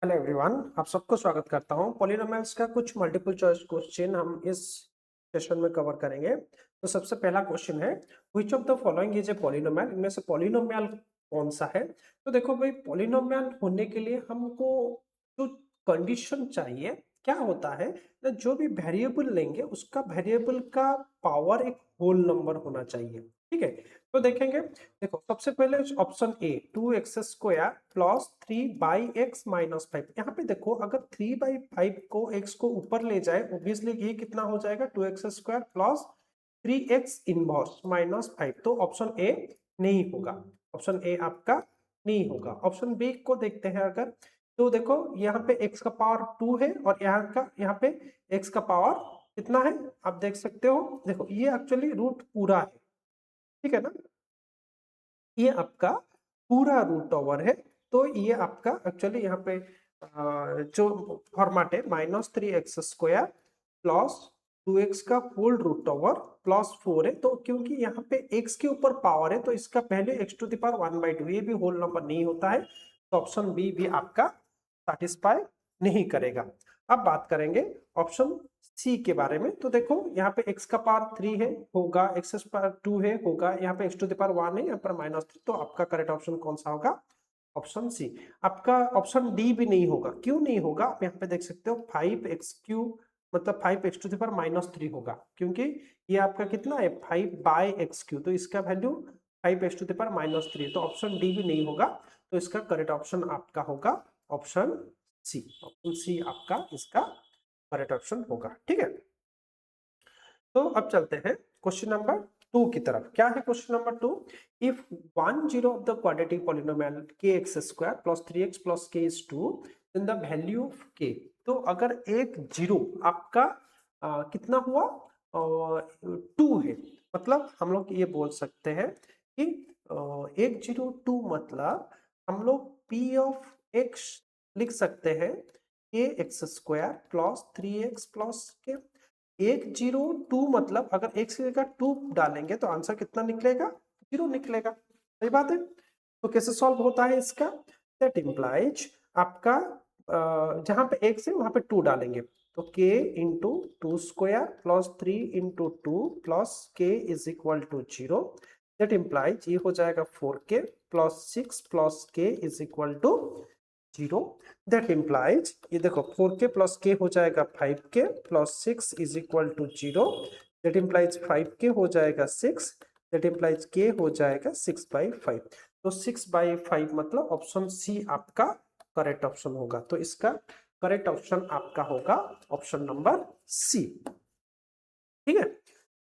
Hello everyone, आप सबको स्वागत करता हूं। पॉलिनोमियल्स का कुछ मल्टीपल चॉइस क्वेश्चन हम इस सेशन में कवर करेंगे। तो सबसे पहला क्वेश्चन है, which of the following is a polynomial. इनमें से पॉलिनोमियल कौन सा है? तो देखो भाई, पॉलिनोमियल होने के लिए हमको जो कंडीशन चाहिए क्या होता है ना, जो भी वेरिएबल लेंगे उसका वेरिएबल का पावर एक होल नंबर होना चाहिए। ठीक है, तो देखेंगे। देखो सबसे पहले option A 2x² plus 3/x minus 5। यहाँ पे देखो, अगर 3/5 को x को ऊपर ले जाए, ऑब्वियसली ये कितना हो जाएगा 2x² plus 3x inverse minus 5। तो ऑप्शन ए नहीं होगा, ऑप्शन ए आपका नहीं होगा। ऑप्शन बी को देखते हैं अगर, तो देखो यहाँ पे x का पावर 2 है और यहाँ पे x का पावर कितना है आप देख सकते हो। देखो ये एक्चुअली रूट पूरा है, ठीक है ना, ये आपका पूरा रूट ओवर है। तो ये आपका एक्चुअली यहाँ पे जो फॉर्मेट है -3x² प्लस 2x का होल रूट ओवर प्लस 4 है। तो क्योंकि यहाँ पे x के ऊपर पावर है तो इसका पहले x⁴1/2, ये भी होल नंबर नहीं होता है। तो ऑप्शन बी भी आपका सेटिस्फाई नहीं करेगा। अब बात करेंगे ऑप्शन सी के बारे में। तो देखो यहाँ पे x का पावर 3 है, होगा, x पावर 2 है, होगा, यहाँ पे x⁴1 है, यहाँ पर -3। तो आपका करेक्ट ऑप्शन कौन सा होगा? Option C. आपका ऑप्शन डी भी नहीं होगा। क्यों नहीं होगा? आप यहाँ पे देख सकते हो 5x³ मतलब 5x⁻³ होगा, क्योंकि ये आपका कितना है 5/x³। तो इसका वैल्यू 5x⁻³ तो ऑप्शन डी भी नहीं होगा। तो इसका करेक्ट ऑप्शन आपका होगा ऑप्शन सी। ऑप्शन सी आपका इसका करेक्ट ऑप्शन होगा। ठीक है, तो अब चलते हैं क्वेश्चन नंबर 2 की तरफ। क्या है question number 2? If 1 zero of the quadratic polynomial kx² plus 3x plus k is 2, then the value of k। तो अगर एक जीरो आपका कितना हुआ 2 है, मतलब हम लोग ये बोल सकते हैं कि एक जीरो 2 मतलब हम लोग p ऑफ x लिख सकते हैं kx² plus 3x plus k। 102 मतलब अगर x की जगह 2 डालेंगे तो आंसर कितना निकलेगा? 0 निकलेगा। सही बात है। तो कैसे सॉल्व होता है इसका? दैट इम्प्लाइज आपका जहां पे x है वहां पे 2 डालेंगे, तो k into 2² plus 3 into 2 plus k is equal to 0। That implies ये हो जाएगा 4k plus 6 plus k is equal to 0। That implies ये देखो 4k प्लस k हो जाएगा 5k plus 6 is equal to 0। That implies 5k हो जाएगा 6। That implies k हो जाएगा 6/5। तो 6/5 मतलब ऑप्शन सी आपका करेक्ट ऑप्शन होगा। तो इसका करेक्ट ऑप्शन आपका होगा ऑप्शन नंबर सी। ठीक है,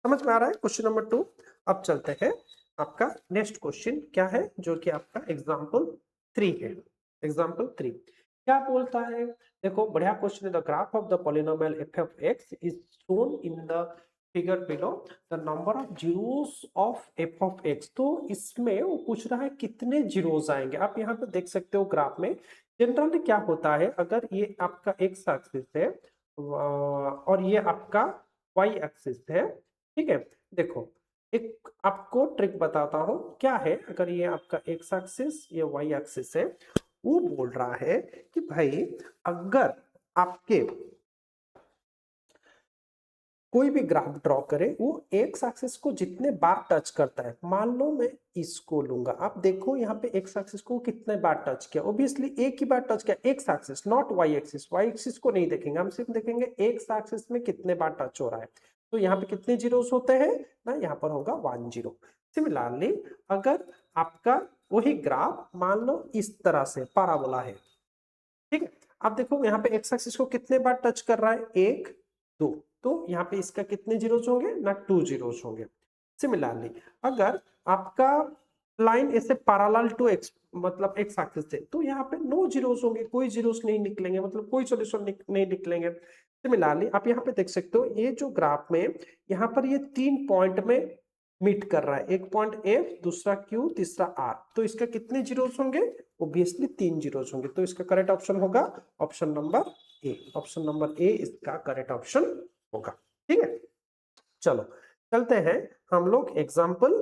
समझ में आ रहा है क्वेश्चन नंबर 2। अब चलते हैं आपका नेक्स्ट क्वेश्चन क्या है, जो कि आपका एग्जाम्पल 3 है। एग्जाम्पल 3 क्या बोलता है? देखो बढ़िया क्वेश्चन है। The graph of the polynomial f of x is shown in the figure below. The number of zeros of f of x। तो इसमें वो पूछ रहा है कितने जीरोस आएंगे। आप यहाँ पे देख सकते हो ग्राफ में जनरली क्या होता है, अगर ये आपका x एक्सिस है और ये आपका y एक्सिस है, ठीक है। देखो एक आपको ट्रिक बताता हूं क्या है। अगर ये आपका x एक्सिस ये y एक्सिस है, वो बोल रहा है कि भाई अगर आपके कोई भी ग्राफ ड्रॉ करे, वो एक्स एक्सिस को जितने बार टच करता है, मान लो मैं इसको लूंगा, आप देखो यहाँ पे एक्स एक्सिस को कितने बार टच किया। ऑब्वियसली एक ही बार टच किया X axis, not Y axis. Y axis को नहीं देखेंगे, हम सिर्फ देखेंगे एक्स एक्सिस में कितने बार टच हो रहा है। तो यहाँ पे कितने जीरोस होते हैं ना, यहाँ पर होगा 1 जीरो। सिमिलरली अगर आपका वही ग्राफ मान लो इस तरह से पैराबोला है, ठीक है। अब देखो यहाँ पे एक्स एक्सिस को कितने बार टच कर रहा है, 1 2। तो यहाँ पे इसका कितने जीरोस होंगे ना, 2 जीरोस होंगे। सिमिलरली अगर आपका लाइन ऐसे पैरेलल टू एक्स मतलब एक्स एक्सिस है, तो यहाँ पे नो जीरोस होंगे, कोई जीरोस नहीं निकलेंगे, मतलब कोई सॉल्यूशन नहीं निकलेंगे। सिमिलरली आप यहाँ पे देख सकते हो ये जो ग्राफ में यहाँ पर ये 3 पॉइंट में मीट कर रहा है, एक पॉइंट F, दूसरा Q, तीसरा R। तो इसका कितने जीरोस होंगे? ऑब्वियसली 3 जीरोस होंगे। तो इसका करेक्ट ऑप्शन होगा option number A. Option number A इसका करेक्ट ऑप्शन होगा। ठीक है, चलो चलते हैं हम लोग एग्जाम्पल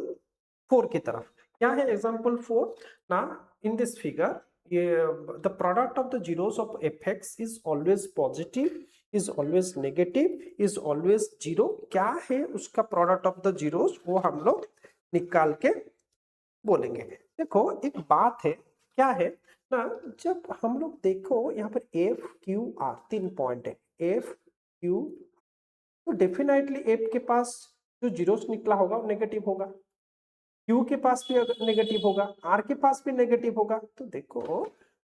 4 की तरफ। क्या है एग्जाम्पल 4 ना? इन दिस फिगर ये the product of the zeros of F x is always positive, is always negative, is always zero. क्या है उसका प्रोडक्ट ऑफ द जीरोस, वो हम लोग निकाल के बोलेंगे। देखो एक बात है, क्या है ना, जब हम लोग देखो यहाँ पर एफ क्यू आर 3 पॉइंट है, एफ क्यू, तो डेफिनेटली एफ के पास जो जीरोस निकला होगा वो नेगेटिव होगा, क्यू के पास भी अगर नेगेटिव होगा, आर के पास भी नेगेटिव होगा। तो देखो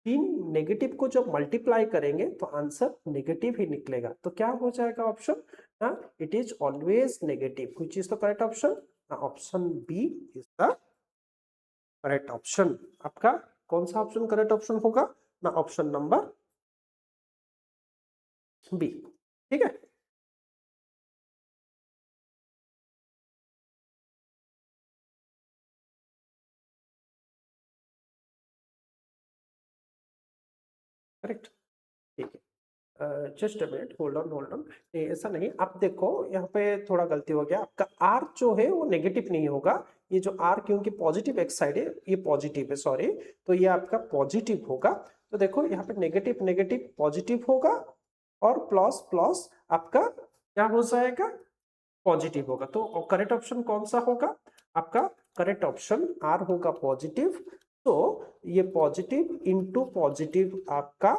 तीन नेगेटिव को जब मल्टीप्लाई करेंगे तो आंसर नेगेटिव ही निकलेगा। तो क्या हो जाएगा option, it is always negative. Which is the correct option, option B is the correct option. आपका कौन सा ऑप्शन करेक्ट ऑप्शन होगा ना, ऑप्शन नंबर बी। ठीक है, करेक्ट। ठीक है, just a minute, hold on hold on. ऐसा नहीं, आप देखो यहाँ पे थोड़ा गलती हो गया, आपका आर जो है वो नेगेटिव नहीं होगा। ये जो आर क्योंकि पॉजिटिव एक्स साइड है, ये पॉजिटिव है, सॉरी, तो ये आपका पॉजिटिव होगा। तो देखो यहाँ पे नेगेटिव नेगेटिव पॉजिटिव होगा, और प्लस प्लस आपका क्या हो जाएगा, पॉजिटिव होगा। तो करेक्ट ऑप्शन कौन सा होगा, आपका करेक्ट ऑप्शन आर होगा, पॉजिटिव। तो ये पॉजिटिव इंटू पॉजिटिव आपका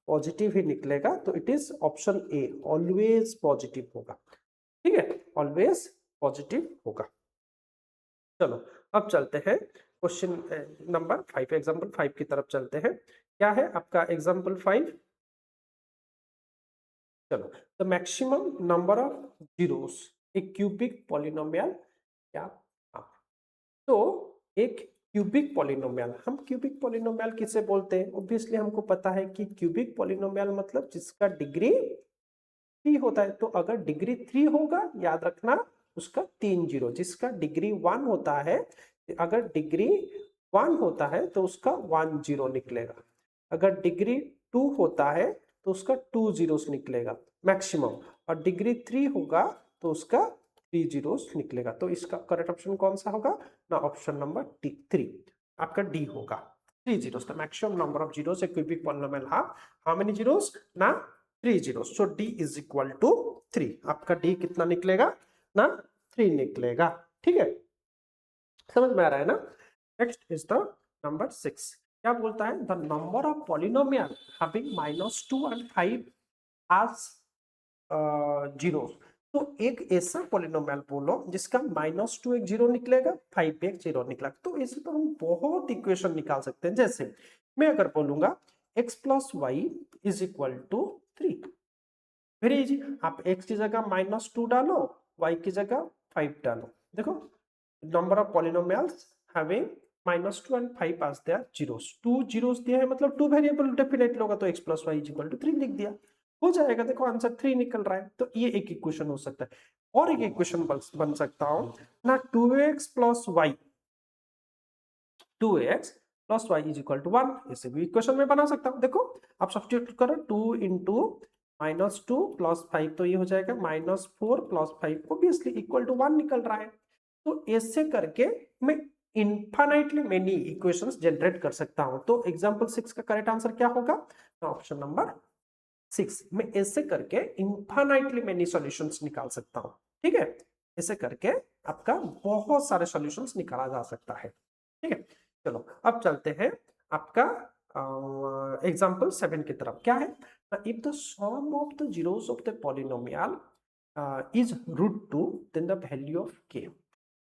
पॉजिटिव ही निकलेगा, तो it is option A, always positive होगा। ठीक है, ऑलवेज पॉजिटिव होगा। चलो अब चलते हैं क्वेश्चन नंबर 5, एग्जाम्पल 5 की तरफ चलते हैं। क्या है आपका एग्जाम्पल 5, चलो, the maximum number of zeros a cubic polynomial. क्या, हाँ, तो एक क्यूबिक पॉलिनोमियल, हम क्यूबिक पॉलिनोमियल किसे बोलते हैं, ऑब्वियसली हमको पता है कि क्यूबिक पॉलिनोमियल मतलब जिसका डिग्री 3 होता है। तो अगर डिग्री 3 होगा, याद रखना उसका 3 जीरो। जिसका डिग्री 1 होता है, अगर डिग्री 1 होता है तो उसका 1 जीरो निकलेगा। अगर डिग्री 2 होता है तो उसका 2 जीरोस निकलेगा मैक्सिमम, और डिग्री 3 होगा तो उसका 3 जीरोस निकलेगा। तो इसका करेक्ट ऑप्शन कौन सा होगा ना, ऑप्शन नंबर डी 3, आपका डी होगा। 3 zeros, the maximum number of zeros a cubic polynomial have how many zeros ना, 3 zeros. So D is equal to 3। आपका डी कितना निकलेगा ना, 3 निकलेगा। ठीक है, समझ में आ रहा है ना। Next is the number 6। क्या बोलता है, the number of polynomial having -2 and 5 as zero. तो एक ऐसा पॉलिनोमियल बोलो जिसका -2 एक जीरो निकलेगा, 5 एक जीरो निकला। तो इसे तो हम बहुत इक्वेशन निकाल सकते हैं। जैसे मैं अगर बोलूंगा x plus Y is equal to 3, very easy. आप x की जगह -2 डालो, y की जगह 5 डालो। देखो number of polynomials having -2 and 5 as their zeros, 2 zeros दिया है मतलब 2 वेरिएबल डेफिनेटली होगा, तो x plus Y is equal to 3 लिख दिया, हो जाएगा। देखो आंसर 3 निकल रहा है। तो ये एक इक्वेशन हो सकता है। और एक इक्वेशन बन सकता हूं ना, 2x plus Y, 2x plus Y is equal to 1, इसे भी इक्वेशन में बना सकता हूं। देखो आप सब्स्टिट्यूट करो, 2 इंटू -2 प्लस 5, तो ये हो जाएगा -4 प्लस 5, ऑब्वियसली इक्वल टू 1 निकल रहा है। तो ऐसे करके मैं इनफाइनाइटली मेनी इक्वेशंस जनरेट कर सकता हूं। तो एग्जांपल 6 का करेक्ट आंसर क्या होगा, ऑप्शन नंबर 6। मैं ऐसे करके इनफाइनाइटली मेनी सॉल्यूशंस निकाल सकता हूं। ठीक है, ऐसे करके आपका बहुत सारे सॉल्यूशंस निकाला जा सकता है। ठीक है, चलो अब चलते हैं आपका एग्जांपल 7 की तरफ। क्या है, if the sum of the zeros of the polynomial is √2, then the value of k.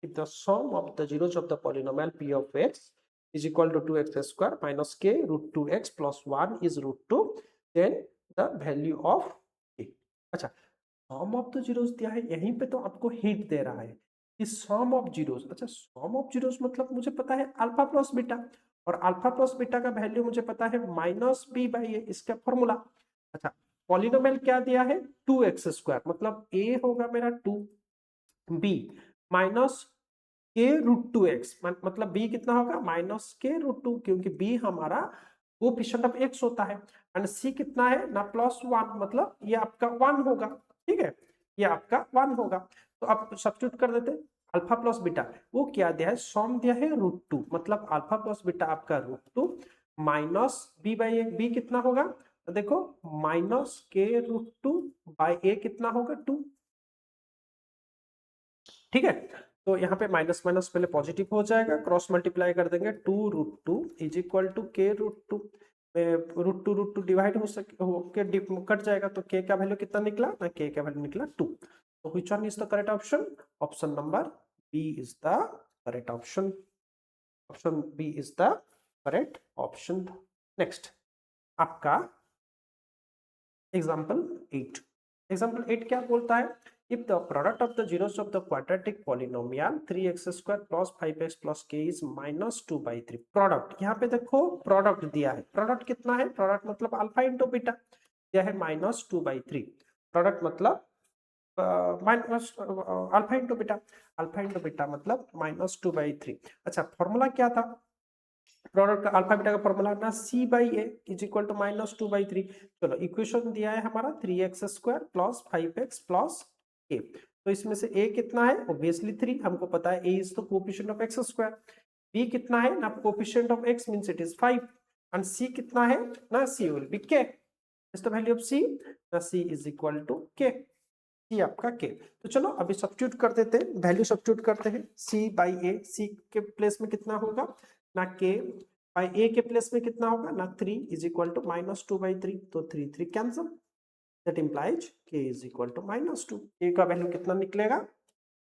If the sum of the zeros of the polynomial p of x is equal to 2x square minus k √2x plus 1 is √2, then the value of k. अच्छा, सम of the zeros दिया है, यहीं पे तो आपको hint दे रहा है कि सम ऑफ जीरोस। अच्छा, सम ऑफ जीरोस मतलब मुझे पता है अल्फा प्लस बीटा, और अल्फा प्लस बीटा का वैल्यू मुझे पता है -b/a, इसका फॉर्मूला। अच्छा, पॉलिनोमियल क्या दिया है, 2x स्क्वायर, मतलब a होगा मेरा 2, b माइनस के √2x, मतलब b कितना होगा -k√2, क्योंकि b हमारा कोएफिशिएंट ऑफ x होता है, एंड c कितना है ना +1, मतलब ये आपका 1 होगा। ठीक है, ये आपका 1 होगा। तो आप सब्स्टिट्यूट कर देते, अल्फा प्लस बीटा वो क्या दिया है, सम दिया है √2, मतलब अल्फा प्लस बीटा आपका √2 minus b by a, b कितना होगा तो देखो माइनस के रूट टू बाई ए कितना होगा 2, ठीक है। तो यहाँ पे माइनस माइनस पहले पॉजिटिव हो जाएगा, क्रॉस मल्टीप्लाई कर देंगे 2√2 इज इक्वल टू के root two, root two divide हो सके होके कट जाएगा, तो के का वैल्यू कितना निकला ना, के का वैल्यू निकला 2। तो which one is the correct option, option number B is the correct option, option B is the correct option. Next आपका एग्जाम्पल 8, एग्जाम्पल 8 क्या बोलता है, if the product of the zeros of the quadratic polynomial 3x square plus 5x plus k is minus 2/3, product यहाँ पे देखो product दिया है, product कितना है, प्रोडक्ट मतलब अल्फा इंटू बीटा, दिया है -2/3, प्रोडक्ट मतलब minus alpha into beta, alpha into beta मतलब -2/3। अच्छा फॉर्मूला क्या था, प्रोडक्ट का अल्फा बीटा का फॉर्मूला ना c by a is equal to -2/3। चलो इक्वेशन दिया है हमारा 3x square plus 5x plus ए, तो इसमें से a कितना है, ऑब्वियसली 3, हमको पता है a is the coefficient of x square, b कितना है ना, coefficient of x means it is 5, and c कितना है ना, c will be k, is the value of c ना, c is equal to k, c आपका k। तो चलो अभी सब्स्टिट्यूट कर देते हैं, वैल्यू सब्स्टिट्यूट करते हैं, c बाई a, c के प्लेस में कितना होगा ना, k बाई a के प्लेस में कितना होगा ना, 3 इज इक्वल टू -2/3, तो 3 cancel, that implies k is equal to -2, a का वैल्यू कितना निकलेगा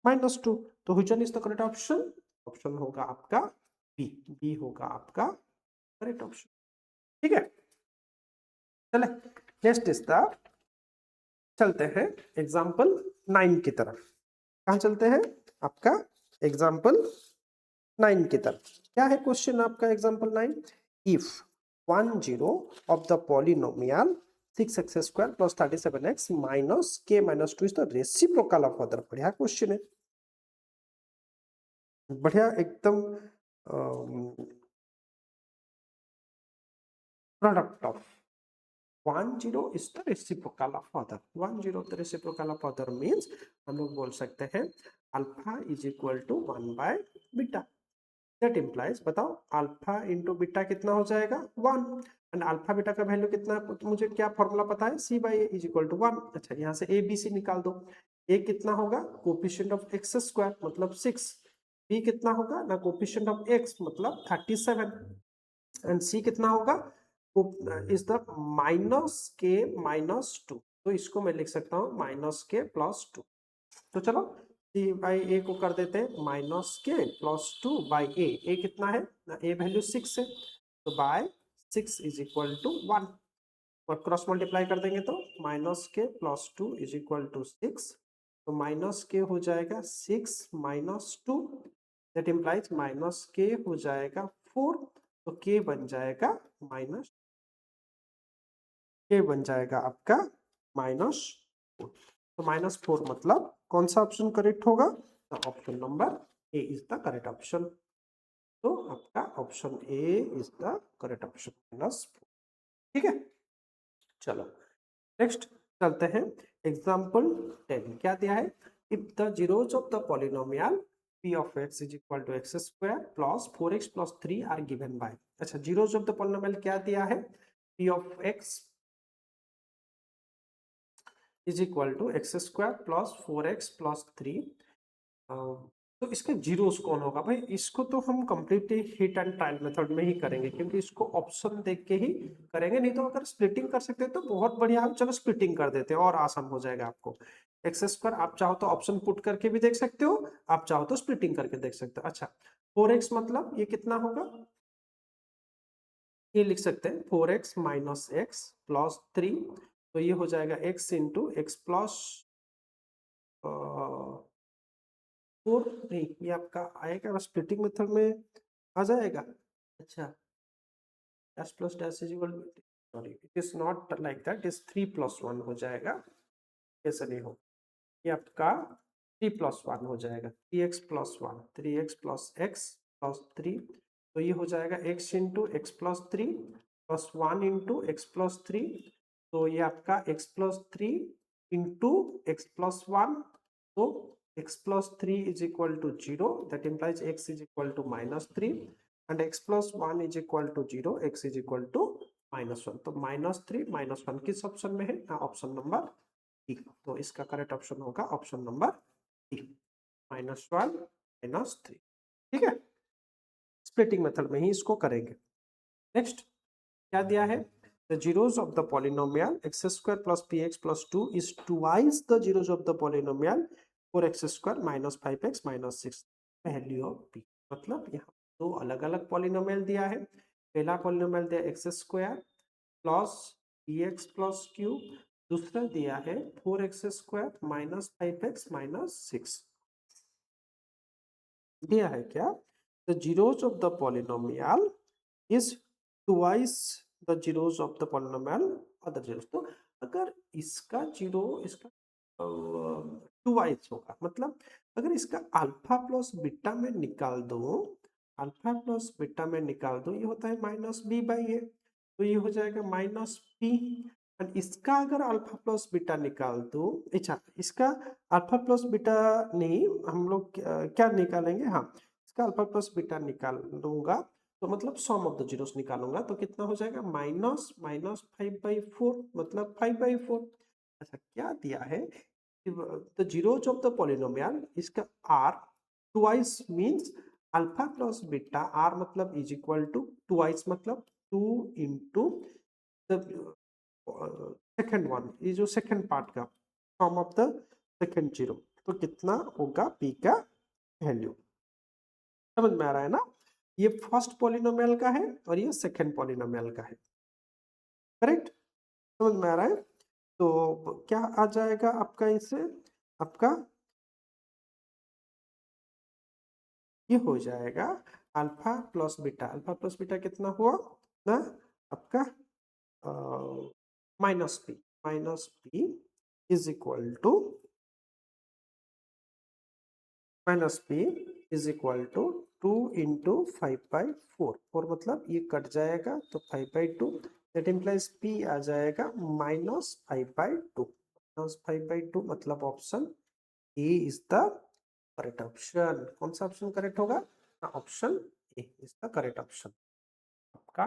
-2, तो which one is the correct option, option होगा आपका बी, बी होगा आपका करेक्ट ऑप्शन, ठीक है। चले नेक्स्ट इज द, चलते हैं एग्जांपल 9 की तरफ, कहां चलते हैं आपका एग्जांपल 9 की तरफ, क्या है क्वेश्चन आपका example 9, if 10 of the polynomial 6x square plus 37x minus k minus 2 is the reciprocal of other, बढ़िया क्वेश्चन है, बढ़िया एकदम, product of 10 is the reciprocal of other, 10 the reciprocal of other means हम लोग बोल सकते हैं alpha is equal to 1 by beta, that implies, बताओ अल्फा इंटू बीटा कितना हो जाएगा 1, एंड अल्फा बीटा का वैल्यू कितना है, तो मुझे क्या फॉर्मूला पता है, c by a is equal to 1। अच्छा यहाँ से a b c निकाल दो, a कितना होगा कोएफिशिएंट ऑफ x स्क्वायर मतलब 6, b कितना होगा ना, कोएफिशिएंट ऑफ x मतलब 37, एंड c कितना होगा इज द -k-2, तो इसको मैं लिख सकता हूँ -k+2, तो चलो c बाई a को कर देते हैं -k+2 बाई a कितना है ना, a वैल्यू 6 है, तो बाय 6 इज इक्वल टू 1, और क्रॉस मल्टीप्लाई कर देंगे तो -k+2 इज इक्वल टू 6, तो -k हो जाएगा 6 -2, दैट इंप्लाइज -k हो जाएगा 4, तो k बन जाएगा k बन जाएगा आपका -4, तो -4 मतलब कौन सा ऑप्शन करेक्ट होगा, तो option number A is the correct option, तो आपका option A is the correct option -4, ठीक है। चलो नेक्स्ट चलते हैं एग्जांपल 10, क्या दिया है, if the zeros of the polynomial p of x is equal to x square plus 4x plus 3 are given by, अच्छा zeros of the polynomial क्या दिया है, p of x is equal to x square plus 4x plus 3, तो इसके zeros कौन होगा भाई, इसको तो हम completely hit and trial method में ही करेंगे, क्योंकि इसको ऑप्शन देख के ही करेंगे, नहीं तो अगर स्प्लिटिंग कर सकते हैं तो बहुत बढ़िया है, चलो स्प्लिटिंग कर देते हैं और आसान हो जाएगा आपको। एक्स स्क्वायर आप चाहो तो ऑप्शन पुट करके भी देख सकते हो, आप चाहो तो स्प्लिटिंग करके देख सकते हो। अच्छा 4x मतलब ये कितना होगा, ये लिख सकते हैं 4x माइनस एक्स प्लस 3, तो ये हो जाएगा x इंटू एक्स प्लस 4, नहीं ये आपका आएगा स्प्लिटिंग मेथड में आ जाएगा। अच्छा dash plus dash is equal, sorry it is not like that, is 3+1 हो जाएगा, ऐसा नहीं हो, ये आपका 3+1 हो जाएगा, 3x+1, 3x plus x plus 3, तो ये हो जाएगा x into x plus 3 plus 1 into x plus 3, तो ये आपका x plus 3 into x plus 1, तो x plus 3 is equal to 0, that implies x is equal to -3, and x plus 1 is equal to 0, x is equal to -1। तो -3 -1 किस option में है? Option number D. तो इसका करेक्ट ऑप्शन होगा option number D, -1 -3। ठीक है, स्प्लिटिंग मेथड में ही इसको करेंगे। नेक्स्ट क्या दिया है? The zeros of the polynomial x square plus px plus 2 is twice the zeros of the polynomial 4x square minus 5x minus 6 value of p। मतलब यहाँ दो अलग अलग पॉलिनोमियल दिया है। पहला पॉलिनोमियल दिया x square plus px plus q, दूसरा दिया है 4x square minus 5x minus 6। दिया है क्या? The zeros of the polynomial is twice the zeros of the polynomial other zeros। तो अगर इसका जीरो इसका टूवाइस होगा, मतलब अगर इसका अल्फा प्लस बीटा में निकाल दो, अल्फा प्लस बीटा में निकाल दो, ये होता है माइनस बी बाई ए, तो ये हो जाएगा माइनस पी। एंड इसका अगर अल्फा प्लस बीटा निकाल दो, अच्छा इसका अल्फा प्लस बीटा नहीं, हम लोग क्या निकालेंगे, हाँ इसका अल्फा प्लस बीटा निकाल दूंगा, तो मतलब सम ऑफ द जीरोस निकालूंगा, तो कितना हो जाएगा माइनस माइनस 5/4, मतलब 5/4। अच्छा क्या दिया है? The zeros of the polynomial, इसका are twice means alpha plus beta, are मतलब इज इक्वल टू ट्वाइस मतलब 2 इंटू द सेकेंड वन, ये जो सेकेंड पार्ट का सम ऑफ द सेकेंड जीरो, तो कितना होगा पी का वैल्यू। समझ में आ रहा है ना? ये फर्स्ट पॉलिनोमियल का है और ये सेकंड पॉलिनोमियल का है। करेक्ट? समझ में आ रहा है? तो क्या आ जाएगा आपका इससे? आपका ये हो जाएगा alpha plus beta. Alpha plus beta कितना हुआ ना आपका? Minus p is equal to two into 5/4। Four मतलब ये कट जाएगा तो 5/2, दैट इम्प्लाइज पी आ जाएगा -5/2। -5/2 मतलब option A is the correct option. कौन सा ऑप्शन करेक्ट होगा? Option A is the correct option. आपका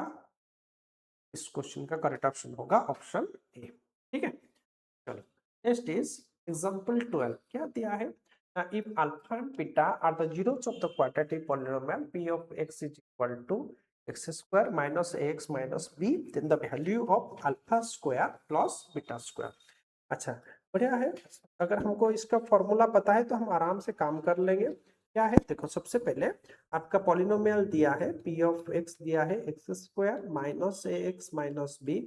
इस क्वेश्चन का करेक्ट ऑप्शन होगा ऑप्शन ए। ठीक है, चलो नेक्स्ट इज एग्जांपल 12। क्या दिया है? If alpha and beta are the zeros of the quadratic polynomial p of x is equal to x square minus ax minus b, then the value of alpha square plus beta square। अच्छा बढ़िया है। अगर हमको इसका formula पता है तो हम आराम से काम कर लेंगे। क्या है देखो, सबसे पहले आपका पॉलिनोमियल दिया है p of x, दिया है एक्स स्क्वायर माइनस ए एक्स माइनस बी।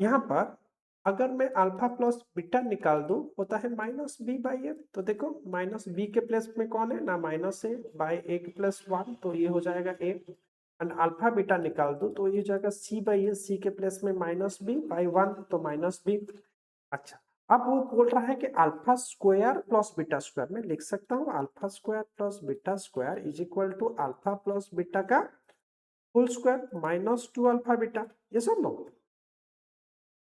यहाँ पर अगर मैं अल्फा प्लस बीटा निकाल दूं, होता है माइनस बी बाई ए। तो देखो माइनस बी के प्लेस में कौन है ना, माइनस ए बाई ए के प्लस 1, तो ये हो जाएगा ए। एंड अल्फा बीटा निकाल दूं तो ये हो जाएगा सी बाई ए, सी के प्लेस में माइनस बी बाई 1, तो माइनस बी। अच्छा अब वो बोल रहा है कि alpha square plus beta square, मैं लिख सकता हूँ alpha square plus beta square is equal to alpha plus beta का whole square minus 2 alpha beta. ये सब नो,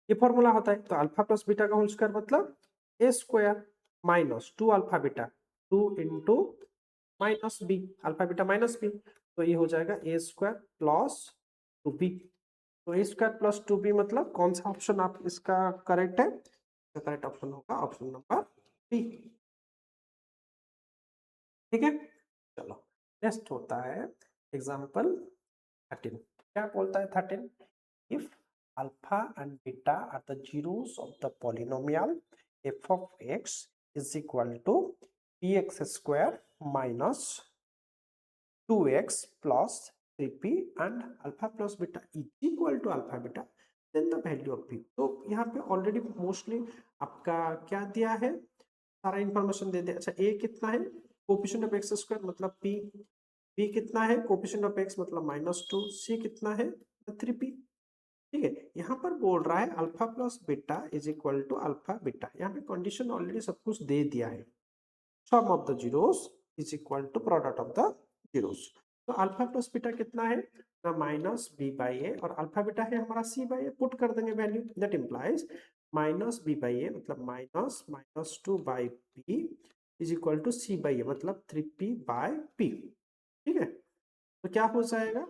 ये फॉर्मूला होता है। तो अल्फा प्लस बीटा का होल स्क्वायर मतलब a square minus 2 alpha beta, 2 into minus b, alpha beta minus b, तो ये हो जाएगा ए स्क्वायर प्लस 2b। तो ए स्क्वायर प्लस 2b मतलब कौन सा ऑप्शन आप इसका करेक्ट है? करेक्ट ऑप्शन होगा ऑप्शन नंबर बी। ठीक है, चलो नेक्स्ट होता है एग्जांपल 13। क्या बोलता है 13? If alpha and beta are the zeros of the polynomial f of x is equal to px square minus 2x plus 3p and alpha plus beta is equal to alpha beta, then the value of p। तो यहाँ पे already mostly आपका क्या दिया है, सारा information दे दिया। अच्छा a कितना है, कोफिशिएंट ऑफ एक्स स्क्वायर मतलब p, b कितना है, कोफिशिएंट ऑफ x मतलब -2, c कितना है 3p। ठीक है, यहाँ पर बोल रहा है alpha plus beta is equal to alpha beta. यहाँ पे कंडीशन ऑलरेडी सब कुछ दे दिया है। Sum of the zeros is equal to product of the zeros. तो अल्फा प्लस बीटा कितना है ना, माइनस बी बाई ए, और अल्फा बीटा है हमारा सी बाई ए। पुट कर देंगे value, that implies minus b by a मतलब minus -2 by p is equal to c by a मतलब 3p बाई पी। ठीक है, तो क्या हो जाएगा,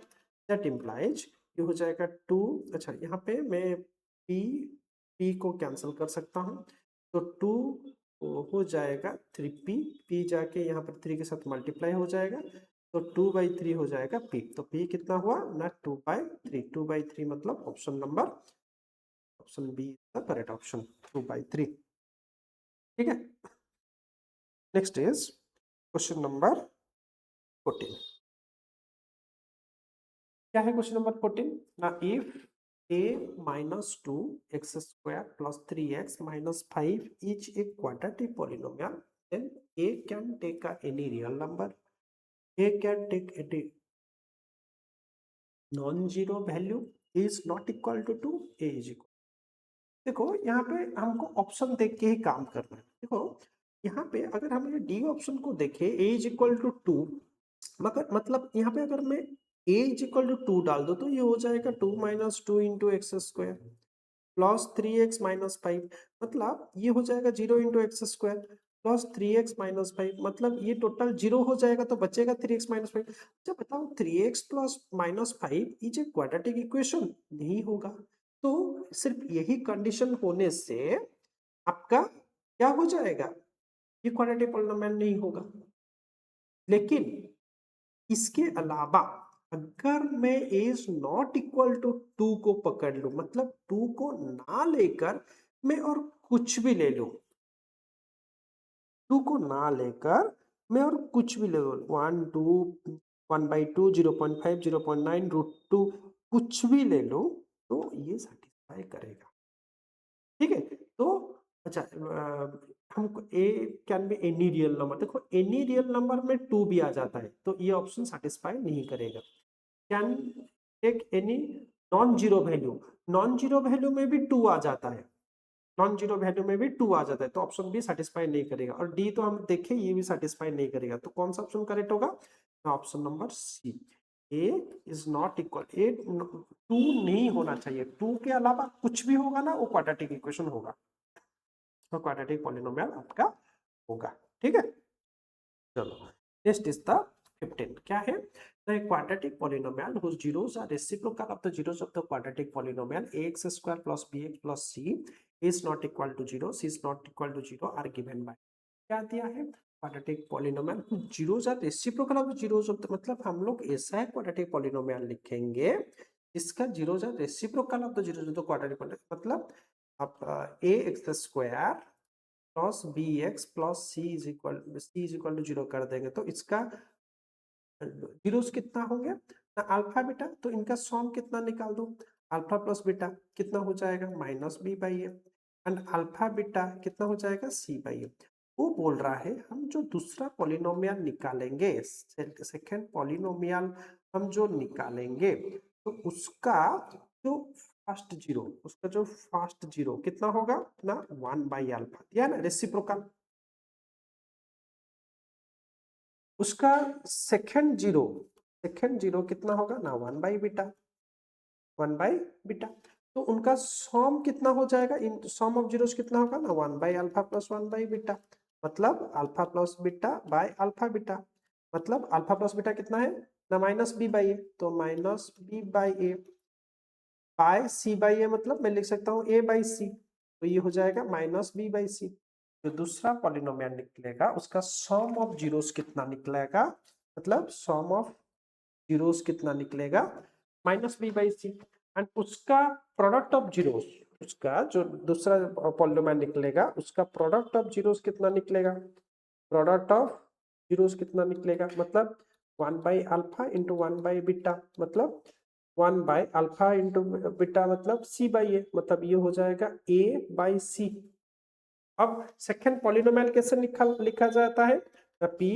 दैट इम्प्लाइज ये हो जाएगा 2। अच्छा यहाँ पे मैं p को कैंसिल कर सकता हूँ, तो 2 हो जाएगा 3p, p जाके यहाँ पर 3 के साथ मल्टीप्लाई हो जाएगा, तो 2/3 हो जाएगा p। तो p कितना हुआ ना 2/3, 2/3 मतलब option B is the correct option, 2/3। ठीक है, नेक्स्ट इज क्वेश्चन नंबर 14। क्या है क्वेश्चन नंबर 14 ना, if a minus 2x² plus 3x minus 5 is a quadratic polynomial, then a can take any real number, a can take any non-zero value, is not equal to 2, a is equal। देखो यहाँ पे हमको option देख के ही काम करना है। देखो यहाँ पे अगर हम ये डी ऑप्शन को देखें, a इज इक्वल टू 2, मगर मतलब यहाँ पे अगर मैं a इज इक्वल टू 2 डाल दो तो ये हो जाएगा 2 minus 2 into x square plus 3x minus 5, मतलब ये हो जाएगा 0 into x square plus 3x minus 5, मतलब ये टोटल 0 हो जाएगा तो बचेगा 3x माइनस 5। जब बताओ 3x plus minus 5 is a quadratic equation, नहीं होगा। तो सिर्फ यही कंडीशन होने से आपका क्या हो जाएगा, ये क्वाड्रेटिक पॉलिनोमियल नहीं होगा। लेकिन इसके अलावा अगर मैं इज नॉट इक्वल टू 2 को पकड़ लूं, मतलब 2 को ना लेकर मैं और कुछ भी ले लूं, 2 को ना लेकर मैं और कुछ भी ले लूं, 1 2 1/2 0.5 0.9 √2 कुछ भी ले लो तो ये सेटिस्फाई करेगा। ठीक है, तो अच्छा हमको a can be any real number, देखो एनी रियल नंबर में 2 भी आ जाता है तो ये ऑप्शन सेटिस्फाई नहीं करेगा। Can take any non zero value, non zero value में भी 2 आ जाता है, नॉन जीरो वैल्यू में भी 2 आ जाता है तो ऑप्शन बी सेटिस्फाई नहीं करेगा। और डी तो हम देखें ये भी सेटिस्फाई नहीं करेगा, तो कौन सा ऑप्शन करेक्ट होगा, option number c, a is not equal, a 2 नहीं होना चाहिए, 2 के अलावा कुछ भी होगा ना वो क्वाड्रेटिक इक्वेशन होगा, तो क्वाड्रेटिक पॉलिनोमियल आपका होगा। ठीक है, चलो नेक्स्ट इज द 15। क्या है, the quadratic polynomial whose zeros are reciprocal of the zeros of the quadratic polynomial ax square plus bx plus c is not equal to 0, c is not equal to 0 are given by। क्या दिया है, quadratic polynomial zeros are reciprocal of zeros of the, मतलब हम लोग ऐसा quadratic polynomial लिखेंगे इसका zeros are reciprocal of the zeros of the quadratic polynomial, मतलब आप a x square plus b x plus c is equal to 0 कर देंगे तो इसका जीरोस कितना हो गया ना, अल्फा बीटा, तो इनका सॉम कितना निकाल दो, अल्फा प्लस बीटा कितना हो जाएगा minus b by a, and alpha beta कितना हो जाएगा सी बाई ए। वो बोल रहा है हम जो दूसरा पॉलिनोमियल निकालेंगे, सेकंड पॉलिनोमियल हम जो निकालेंगे तो उसका जो फर्स्ट जीरो, उसका जो फर्स्ट जीरो कितना होगा ना 1/अल्फा, दिया ना रेसिप्रोकल, उसका सेकंड जीरो कितना होगा ना 1/बीटा, 1/बीटा, तो उनका सॉम कितना हो जाएगा, इन सॉम ऑफ जीरोस कितना होगा ना 1/अल्फा प्लस 1/बीटा, मतलब alpha plus beta by alpha beta, मतलब अल्फा प्लस बीटा कितना है ना माइनस बी बाई ए, तो minus b by a by c by a, मतलब मैं लिख सकता हूँ ए बाई सी, तो ये हो जाएगा माइनस बी बाई सी। जो दूसरा पॉलिनोमियल निकलेगा उसका सम ऑफ जीरोस कितना निकलेगा, मतलब सम ऑफ जीरोस कितना निकलेगा minus b by c, and उसका प्रोडक्ट ऑफ जीरोस, उसका जो दूसरा पॉलिनोमियल निकलेगा उसका प्रोडक्ट ऑफ जीरोस कितना निकलेगा, प्रोडक्ट ऑफ जीरोस कितना निकलेगा, मतलब 1/अल्फा इंटू 1/बीटा, मतलब 1/अल्फा इंटू बीटा मतलब सी बाई ए, मतलब ये हो जाएगा ए बाई सी। अब सेकंड पॉलिनोमियल कैसे लिखा जाता है, p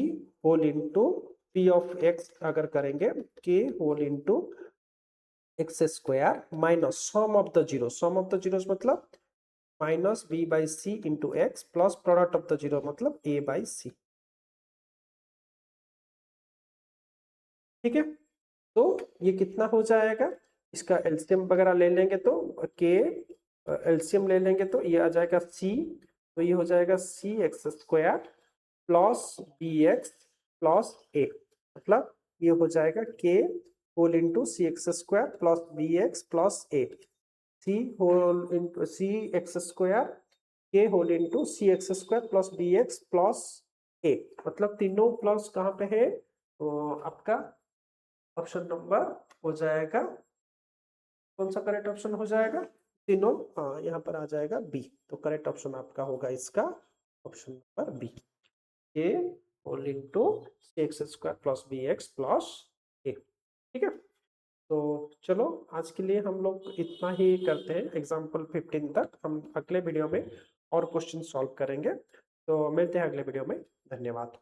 whole into p of x अगर करेंगे के whole into x square minus sum of the zero, sum of the zeros मतलब minus b by c into x plus product of the zero मतलब a by सी। ठीक है, तो ये कितना हो जाएगा, इसका एलसीएम वगैरह ले लेंगे तो के एलसीएम ले लेंगे तो ये आ जाएगा सी, तो ये हो जाएगा c x square plus b x plus a, मतलब ये हो जाएगा k whole into c x square plus b x plus a, c whole into c x square k whole into c x square plus b x plus a, मतलब तीनों plus कहाँ पे है, तो आपका ऑप्शन नंबर हो जाएगा, कौन सा करेक्ट ऑप्शन हो जाएगा, तीनों, हाँ यहाँ पर आ जाएगा बी। तो करेक्ट ऑप्शन आपका होगा इसका option number b, a whole into x square plus b x plus a. ठीक है, तो चलो आज के लिए हम लोग इतना ही करते हैं, एग्जाम्पल 15 तक हम अगले वीडियो में और क्वेश्चन सॉल्व करेंगे। तो मिलते हैं अगले वीडियो में, धन्यवाद।